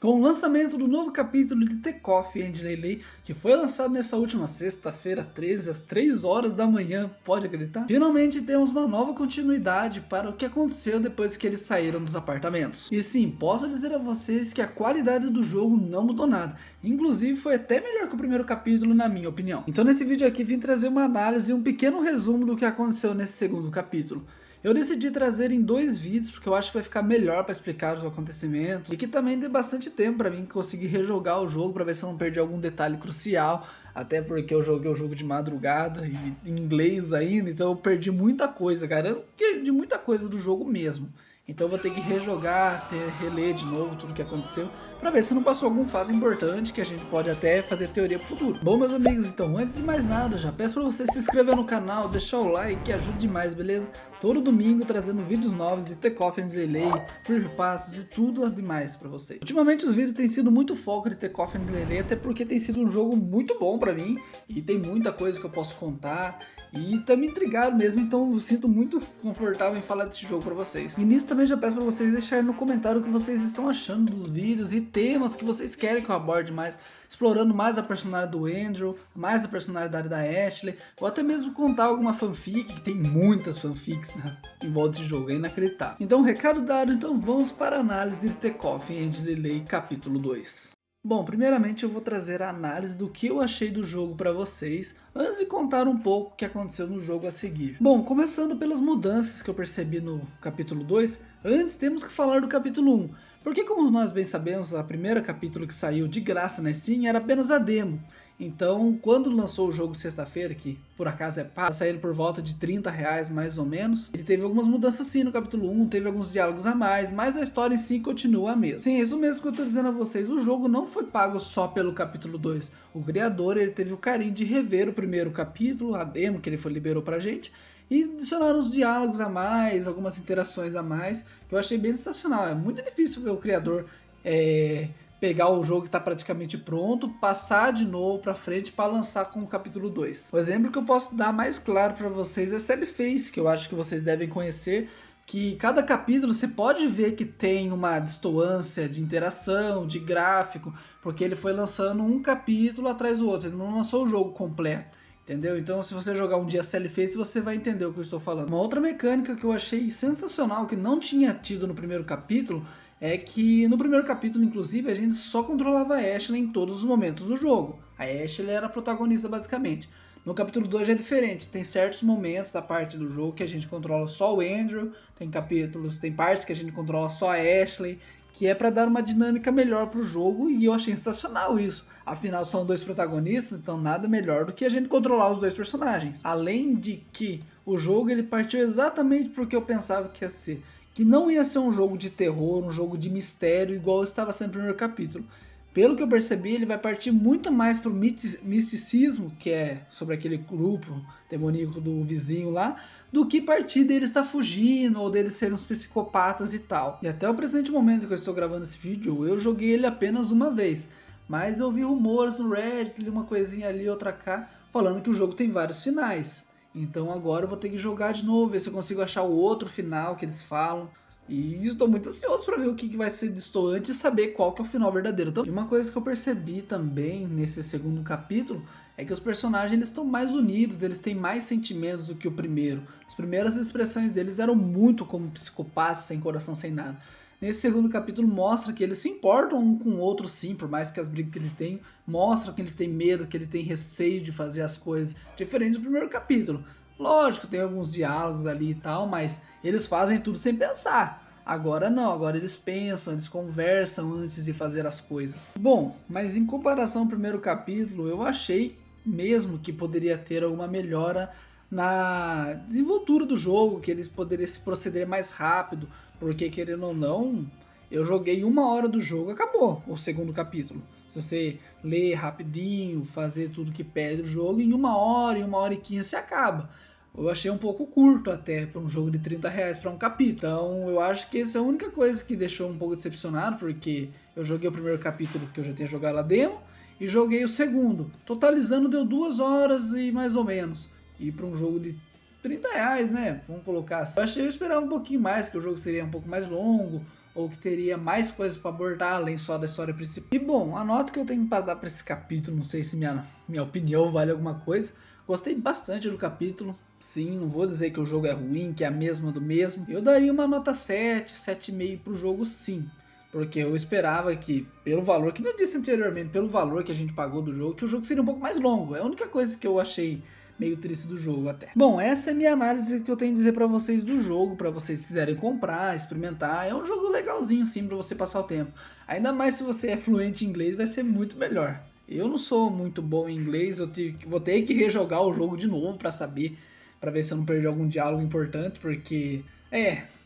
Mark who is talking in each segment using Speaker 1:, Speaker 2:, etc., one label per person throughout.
Speaker 1: Com o lançamento do novo capítulo de The Coffee and Lele, que foi lançado nessa última sexta-feira 13, às 3 horas da manhã, pode acreditar? Finalmente temos uma nova continuidade para o que aconteceu depois que eles saíram dos apartamentos. E sim, posso dizer a vocês que a qualidade do jogo não mudou nada, inclusive foi até melhor que o primeiro capítulo na minha opinião. Então nesse vídeo aqui vim trazer uma análise e um pequeno resumo do que aconteceu nesse segundo capítulo. Eu decidi trazer em 2 vídeos porque eu acho que vai ficar melhor para explicar os acontecimentos e que também dê bastante tempo para mim conseguir rejogar o jogo para ver se eu não perdi algum detalhe crucial, até porque eu joguei o jogo de madrugada e em inglês ainda, então eu perdi muita coisa, cara, eu perdi muita coisa do jogo mesmo. Então eu vou ter que rejogar, reler de novo tudo que aconteceu, para ver se não passou algum fato importante que a gente pode até fazer teoria pro futuro. Bom, meus amigos, então antes de mais nada, já peço para você se inscrever no canal, deixar o like que ajuda demais, beleza? Todo domingo trazendo vídeos novos de The Coffee and Lele, Free Passes e tudo demais para vocês. Ultimamente os vídeos têm sido muito foco de The Coffee and Lele, até porque tem sido um jogo muito bom para mim e tem muita coisa que eu posso contar. E tá me intrigado mesmo, então eu sinto muito confortável em falar desse jogo pra vocês. E nisso também já peço pra vocês deixarem no comentário o que vocês estão achando dos vídeos e temas que vocês querem que eu aborde mais, explorando mais a personalidade do Andrew, mais a personalidade da Ashley, ou até mesmo contar alguma fanfic, que tem muitas fanfics em volta desse jogo, é inacreditável. Então recado dado, então vamos para a análise de The Coffee and Lele capítulo 2. Bom, primeiramente eu vou trazer a análise do que eu achei do jogo para vocês, antes de contar um pouco o que aconteceu no jogo a seguir. Bom, começando pelas mudanças que eu percebi no capítulo 2, antes temos que falar do capítulo 1, porque como nós bem sabemos, o primeiro capítulo que saiu de graça na Steam era apenas a demo. Então, quando lançou o jogo sexta-feira, que por acaso é pago, saiu por volta de R$30 mais ou menos, ele teve algumas mudanças sim no capítulo 1, teve alguns diálogos a mais, mas a história em si continua a mesma. Sim, é isso mesmo que eu tô dizendo a vocês, o jogo não foi pago só pelo capítulo 2. O criador, ele teve o carinho de rever o primeiro capítulo, a demo que ele liberou pra gente, e adicionaram uns diálogos a mais, algumas interações a mais, que eu achei bem sensacional. É muito difícil ver o criador pegar o jogo que está praticamente pronto, passar de novo para frente para lançar com o capítulo 2. O exemplo que eu posso dar mais claro para vocês é Cellface, que eu acho que vocês devem conhecer, que cada capítulo você pode ver que tem uma destoância de interação, de gráfico, porque ele foi lançando um capítulo atrás do outro, ele não lançou o jogo completo. Entendeu? Então se você jogar um dia Cellface, você vai entender o que eu estou falando. Uma outra mecânica que eu achei sensacional, que não tinha tido no primeiro capítulo, é que no primeiro capítulo, inclusive, a gente só controlava a Ashley em todos os momentos do jogo. A Ashley era a protagonista basicamente. No capítulo 2 já é diferente, tem certos momentos da parte do jogo que a gente controla só o Andrew, tem capítulos, tem partes que a gente controla só a Ashley, que é para dar uma dinâmica melhor pro jogo, e eu achei sensacional isso. Afinal são 2 protagonistas, então nada melhor do que a gente controlar os 2 personagens. Além de que o jogo ele partiu exatamente porque eu pensava que ia ser. Que não ia ser um jogo de terror, um jogo de mistério, igual estava sendo no primeiro capítulo. Pelo que eu percebi, ele vai partir muito mais pro misticismo, que é sobre aquele grupo demoníaco do vizinho lá, do que partir dele estar fugindo, ou deles serem uns psicopatas e tal. E até o presente momento que eu estou gravando esse vídeo, eu joguei ele apenas uma vez. Mas eu vi rumores no Reddit, uma coisinha ali, outra cá, falando que o jogo tem vários finais. Então agora eu vou ter que jogar de novo, ver se eu consigo achar o outro final que eles falam. E estou muito ansioso para ver o que vai ser destoante e saber qual que é o final verdadeiro. E uma coisa que eu percebi também nesse segundo capítulo é que os personagens eles estão mais unidos, eles têm mais sentimentos do que o primeiro. As primeiras expressões deles eram muito como psicopatas, sem coração, sem nada. Nesse segundo capítulo mostra que eles se importam um com o outro sim, por mais que as brigas que eles têm, mostra que eles têm medo, que eles têm receio de fazer as coisas, diferente do primeiro capítulo. Lógico, tem alguns diálogos ali e tal, mas eles fazem tudo sem pensar. Agora não, agora eles pensam, eles conversam antes de fazer as coisas. Bom, mas em comparação ao primeiro capítulo, eu achei mesmo que poderia ter alguma melhora na desenvoltura do jogo, que eles poderiam se proceder mais rápido, porque querendo ou não, eu joguei 1 hora do jogo, acabou o segundo capítulo. Se você ler rapidinho, fazer tudo que pede o jogo, em 1 hora, em 1h15 você acaba. Eu achei um pouco curto até para um jogo de R$30 para um capítulo. Então eu acho que essa é a única coisa que deixou um pouco decepcionado, porque eu joguei o primeiro capítulo que eu já tinha jogado a demo, e joguei o segundo. Totalizando deu 2 horas e mais ou menos. E para um jogo de R$30, né? Vamos colocar assim. Eu esperava um pouquinho mais, que o jogo seria um pouco mais longo, ou que teria mais coisas para abordar além só da história principal. E bom, a nota que eu tenho para dar para esse capítulo, não sei se minha opinião vale alguma coisa. Gostei bastante do capítulo. Sim, não vou dizer que o jogo é ruim, que é a mesma do mesmo. Eu daria uma nota 7, 7,5 pro jogo, sim. Porque eu esperava que, pelo valor, que eu disse anteriormente, pelo valor que a gente pagou do jogo, que o jogo seria um pouco mais longo. É a única coisa que eu achei meio triste do jogo até. Bom, essa é a minha análise que eu tenho a dizer pra vocês do jogo, pra vocês quiserem comprar, experimentar. É um jogo legalzinho sim pra você passar o tempo. Ainda mais se você é fluente em inglês, vai ser muito melhor. Eu não sou muito bom em inglês, vou ter que rejogar o jogo de novo pra saber, pra ver se eu não perdi algum diálogo importante, porque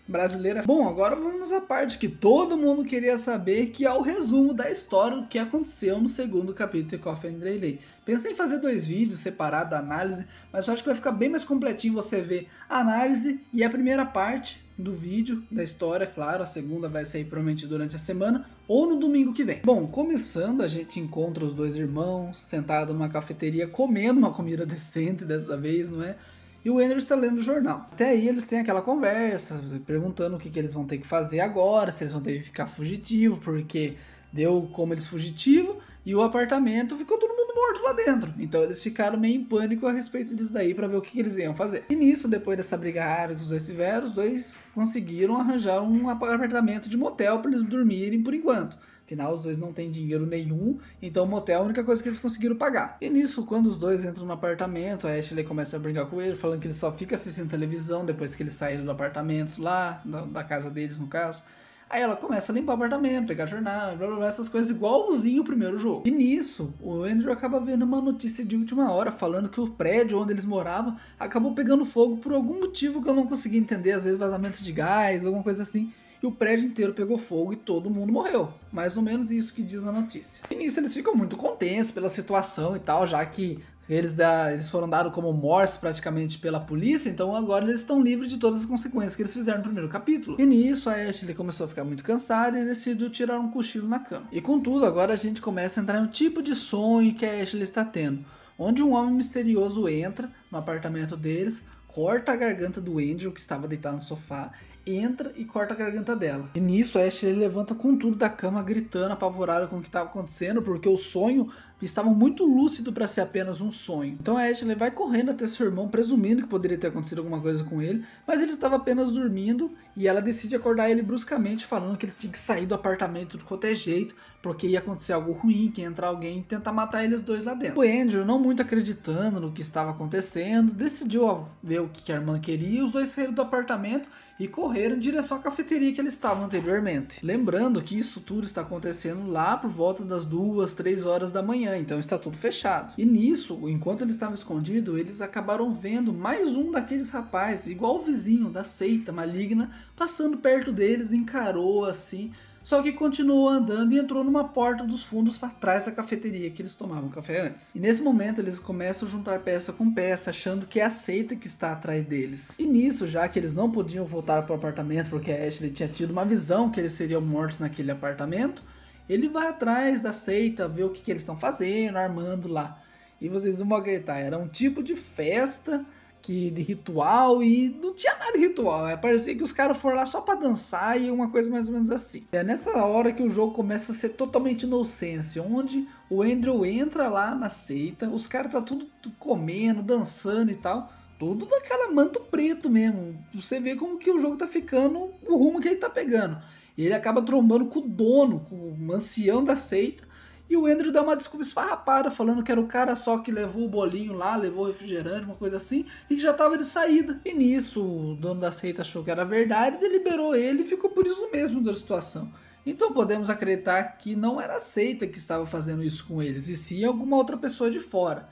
Speaker 1: brasileira. Bom, agora vamos à parte que todo mundo queria saber, que é o resumo da história, o que aconteceu no segundo capítulo de Coffee and Rayleigh. Pensei em fazer 2 vídeos separados da análise, mas eu acho que vai ficar bem mais completinho você ver a análise e a primeira parte do vídeo, da história, claro. A segunda vai sair provavelmente durante a semana ou no domingo que vem. Bom, começando, a gente encontra os 2 irmãos sentados numa cafeteria comendo uma comida decente dessa vez, não é? E o Andrew está lendo o jornal. Até aí eles têm aquela conversa, perguntando o que eles vão ter que fazer agora, se eles vão ter que ficar fugitivo, porque deu como eles fugitivo e o apartamento ficou todo mundo morto lá dentro. Então eles ficaram meio em pânico a respeito disso daí para ver o que eles iam fazer. E nisso, depois dessa briga que os dois tiveram, os dois conseguiram arranjar um apartamento de motel para eles dormirem por enquanto. Afinal, os dois não têm dinheiro nenhum, então o motel é a única coisa que eles conseguiram pagar. E nisso, quando os dois entram no apartamento, a Ashley começa a brincar com ele, falando que ele só fica assistindo televisão depois que eles saíram do apartamento lá, da casa deles no caso. Aí ela começa a limpar o apartamento, pegar jornal, blá blá blá, essas coisas igualzinho o primeiro jogo. E nisso, o Andrew acaba vendo uma notícia de última hora, falando que o prédio onde eles moravam acabou pegando fogo por algum motivo que eu não consegui entender, às vezes vazamento de gás, alguma coisa assim. E o prédio inteiro pegou fogo e todo mundo morreu. Mais ou menos isso que diz a notícia. E nisso eles ficam muito contentes pela situação e tal, já que eles foram dados como mortos praticamente pela polícia, então agora eles estão livres de todas as consequências que eles fizeram no primeiro capítulo. E nisso a Ashley começou a ficar muito cansada e decidiu tirar um cochilo na cama. E contudo, agora a gente começa a entrar no tipo de sonho que a Ashley está tendo, onde um homem misterioso entra no apartamento deles, corta a garganta do Andrew, que estava deitado no sofá, entra e corta a garganta dela. E nisso a Ashley levanta com tudo da cama, gritando, apavorada com o que estava acontecendo, porque o sonho estava muito lúcido para ser apenas um sonho. Então a Ashley vai correndo até seu irmão, presumindo que poderia ter acontecido alguma coisa com ele, mas ele estava apenas dormindo, e ela decide acordar ele bruscamente, falando que eles tinham que sair do apartamento de qualquer jeito, porque ia acontecer algo ruim, que ia entrar alguém e tentar matar eles dois lá dentro. O Andrew, não muito acreditando no que estava acontecendo, decidiu ver o que a irmã queria, e os dois saíram do apartamento e correram em direção à cafeteria que eles estavam anteriormente. Lembrando que isso tudo está acontecendo lá por volta das 2, 3 horas da manhã, então está tudo fechado. E nisso, enquanto eles estavam escondidos, eles acabaram vendo mais um daqueles rapazes, igual o vizinho da seita maligna, passando perto deles, encarou assim, só que continuou andando e entrou numa porta dos fundos para trás da cafeteria que eles tomavam café antes. E nesse momento eles começam a juntar peça com peça, achando que é a seita que está atrás deles. E nisso, já que eles não podiam voltar para o apartamento porque a Ashley tinha tido uma visão que eles seriam mortos naquele apartamento, ele vai atrás da seita, ver o que eles estão fazendo, armando lá. E vocês vão acreditar, era um tipo de festa de ritual, e não tinha nada de ritual, parecia que os caras foram lá só pra dançar e uma coisa mais ou menos assim. É nessa hora que o jogo começa a ser totalmente inocência, onde o Andrew entra lá na seita, os caras tá tudo comendo, dançando e tal, tudo daquela manto preto mesmo. Você vê como que o jogo tá ficando, o rumo que ele tá pegando. E ele acaba trombando com o dono, com o ancião da seita, e o Andrew dá uma desculpa esfarrapada, falando que era o cara só que levou o bolinho lá, levou o refrigerante, uma coisa assim, e que já tava de saída. E nisso, o dono da seita achou que era verdade, deliberou ele e ficou por isso mesmo da situação. Então podemos acreditar que não era a seita que estava fazendo isso com eles, e sim alguma outra pessoa de fora.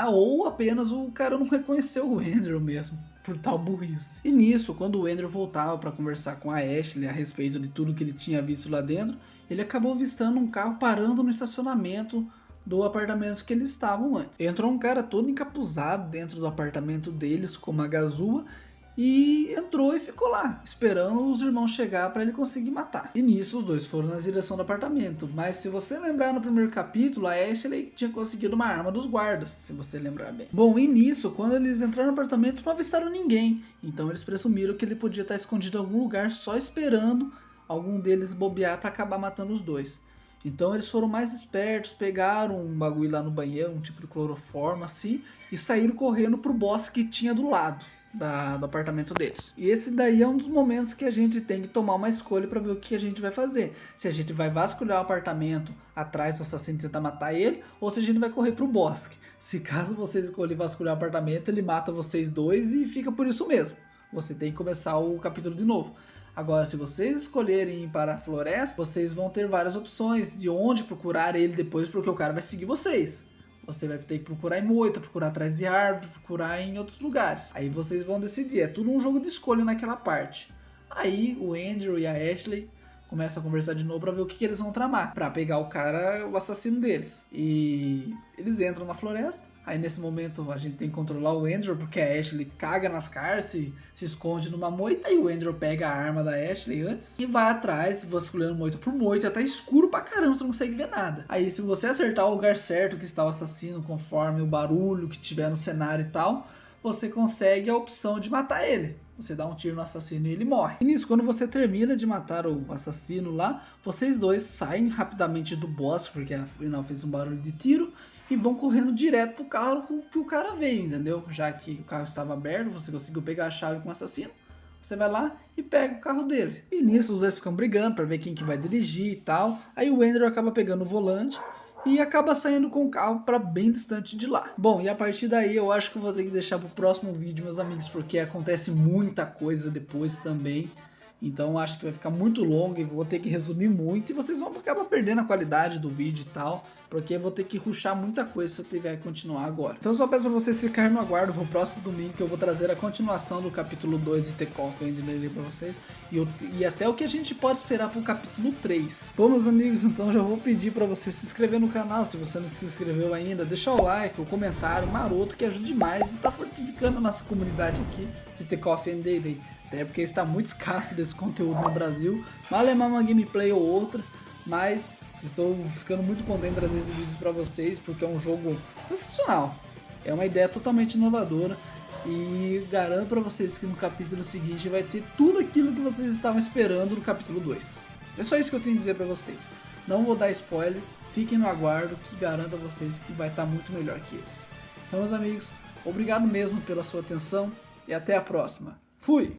Speaker 1: Ou apenas o cara não reconheceu o Andrew mesmo, por tal burrice. E nisso, quando o Andrew voltava para conversar com a Ashley a respeito de tudo que ele tinha visto lá dentro, ele acabou avistando um carro parando no estacionamento do apartamento que eles estavam antes. Entrou um cara todo encapuzado dentro do apartamento deles com uma gazua e entrou e ficou lá, esperando os irmãos chegar para ele conseguir matar. E nisso os dois foram na direção do apartamento, mas se você lembrar no primeiro capítulo, a Ashley tinha conseguido uma arma dos guardas, se você lembrar bem. Bom, e nisso, quando eles entraram no apartamento, não avistaram ninguém, então eles presumiram que ele podia estar escondido em algum lugar só esperando algum deles bobear para acabar matando os dois. Então eles foram mais espertos, pegaram um bagulho lá no banheiro, um tipo de cloroformo assim, e saíram correndo pro boss que tinha do lado do apartamento deles. E esse daí é um dos momentos que a gente tem que tomar uma escolha para ver o que a gente vai fazer. Se a gente vai vasculhar o apartamento atrás do assassino e tentar matar ele, ou se a gente vai correr pro bosque. Se caso você escolher vasculhar o apartamento, ele mata vocês dois e fica por isso mesmo. Você tem que começar o capítulo de novo. Agora, se vocês escolherem ir para a floresta, vocês vão ter várias opções de onde procurar ele depois, porque o cara vai seguir vocês. Você vai ter que procurar em moita, procurar atrás de árvore, procurar em outros lugares. Aí vocês vão decidir, é tudo um jogo de escolha naquela parte. Aí o Andrew e a Ashley começam a conversar de novo para ver o que eles vão tramar, para pegar o cara, o assassino deles. E eles entram na floresta. Aí nesse momento a gente tem que controlar o Andrew, porque a Ashley caga nas caras, se esconde numa moita. Aí o Andrew pega a arma da Ashley antes e vai atrás, vasculhando moita por moita. Tá escuro pra caramba, você não consegue ver nada. Aí se você acertar o lugar certo que está o assassino, conforme o barulho que tiver no cenário e tal, você consegue a opção de matar ele. Você dá um tiro no assassino e ele morre. E nisso, quando você termina de matar o assassino lá, vocês dois saem rapidamente do bosque, porque afinal fez um barulho de tiro, e vão correndo direto pro carro que o cara veio, entendeu? Já que o carro estava aberto, você conseguiu pegar a chave com o assassino, você vai lá e pega o carro dele. E nisso os dois ficam brigando para ver quem que vai dirigir e tal. Aí o Andrew acaba pegando o volante e acaba saindo com o carro para bem distante de lá. Bom, e a partir daí eu acho que eu vou ter que deixar pro próximo vídeo, meus amigos, porque acontece muita coisa depois também. Então acho que vai ficar muito longo e vou ter que resumir muito e vocês vão acabar perdendo a qualidade do vídeo e tal, porque eu vou ter que rushar muita coisa se eu tiver que continuar agora. Então eu só peço para vocês ficarem no aguardo pro próximo domingo, que eu vou trazer a continuação do capítulo 2 de The Coffee and Lily para vocês e até o que a gente pode esperar pro capítulo 3. Bom, meus amigos, então já vou pedir para você se inscrever no canal, se você não se inscreveu ainda, deixa o like, o comentário maroto que ajude demais e tá fortificando a nossa comunidade aqui de The Coffee and Lily. Até porque está muito escasso desse conteúdo no Brasil, malemar uma gameplay ou outra, mas estou ficando muito contente de trazer esses vídeos para vocês, porque é um jogo sensacional, é uma ideia totalmente inovadora e garanto para vocês que no capítulo seguinte vai ter tudo aquilo que vocês estavam esperando no capítulo 2. É só isso que eu tenho a dizer para vocês, não vou dar spoiler, fiquem no aguardo que garanto a vocês que vai estar muito melhor que esse. Então, meus amigos, obrigado mesmo pela sua atenção e até a próxima. Fui!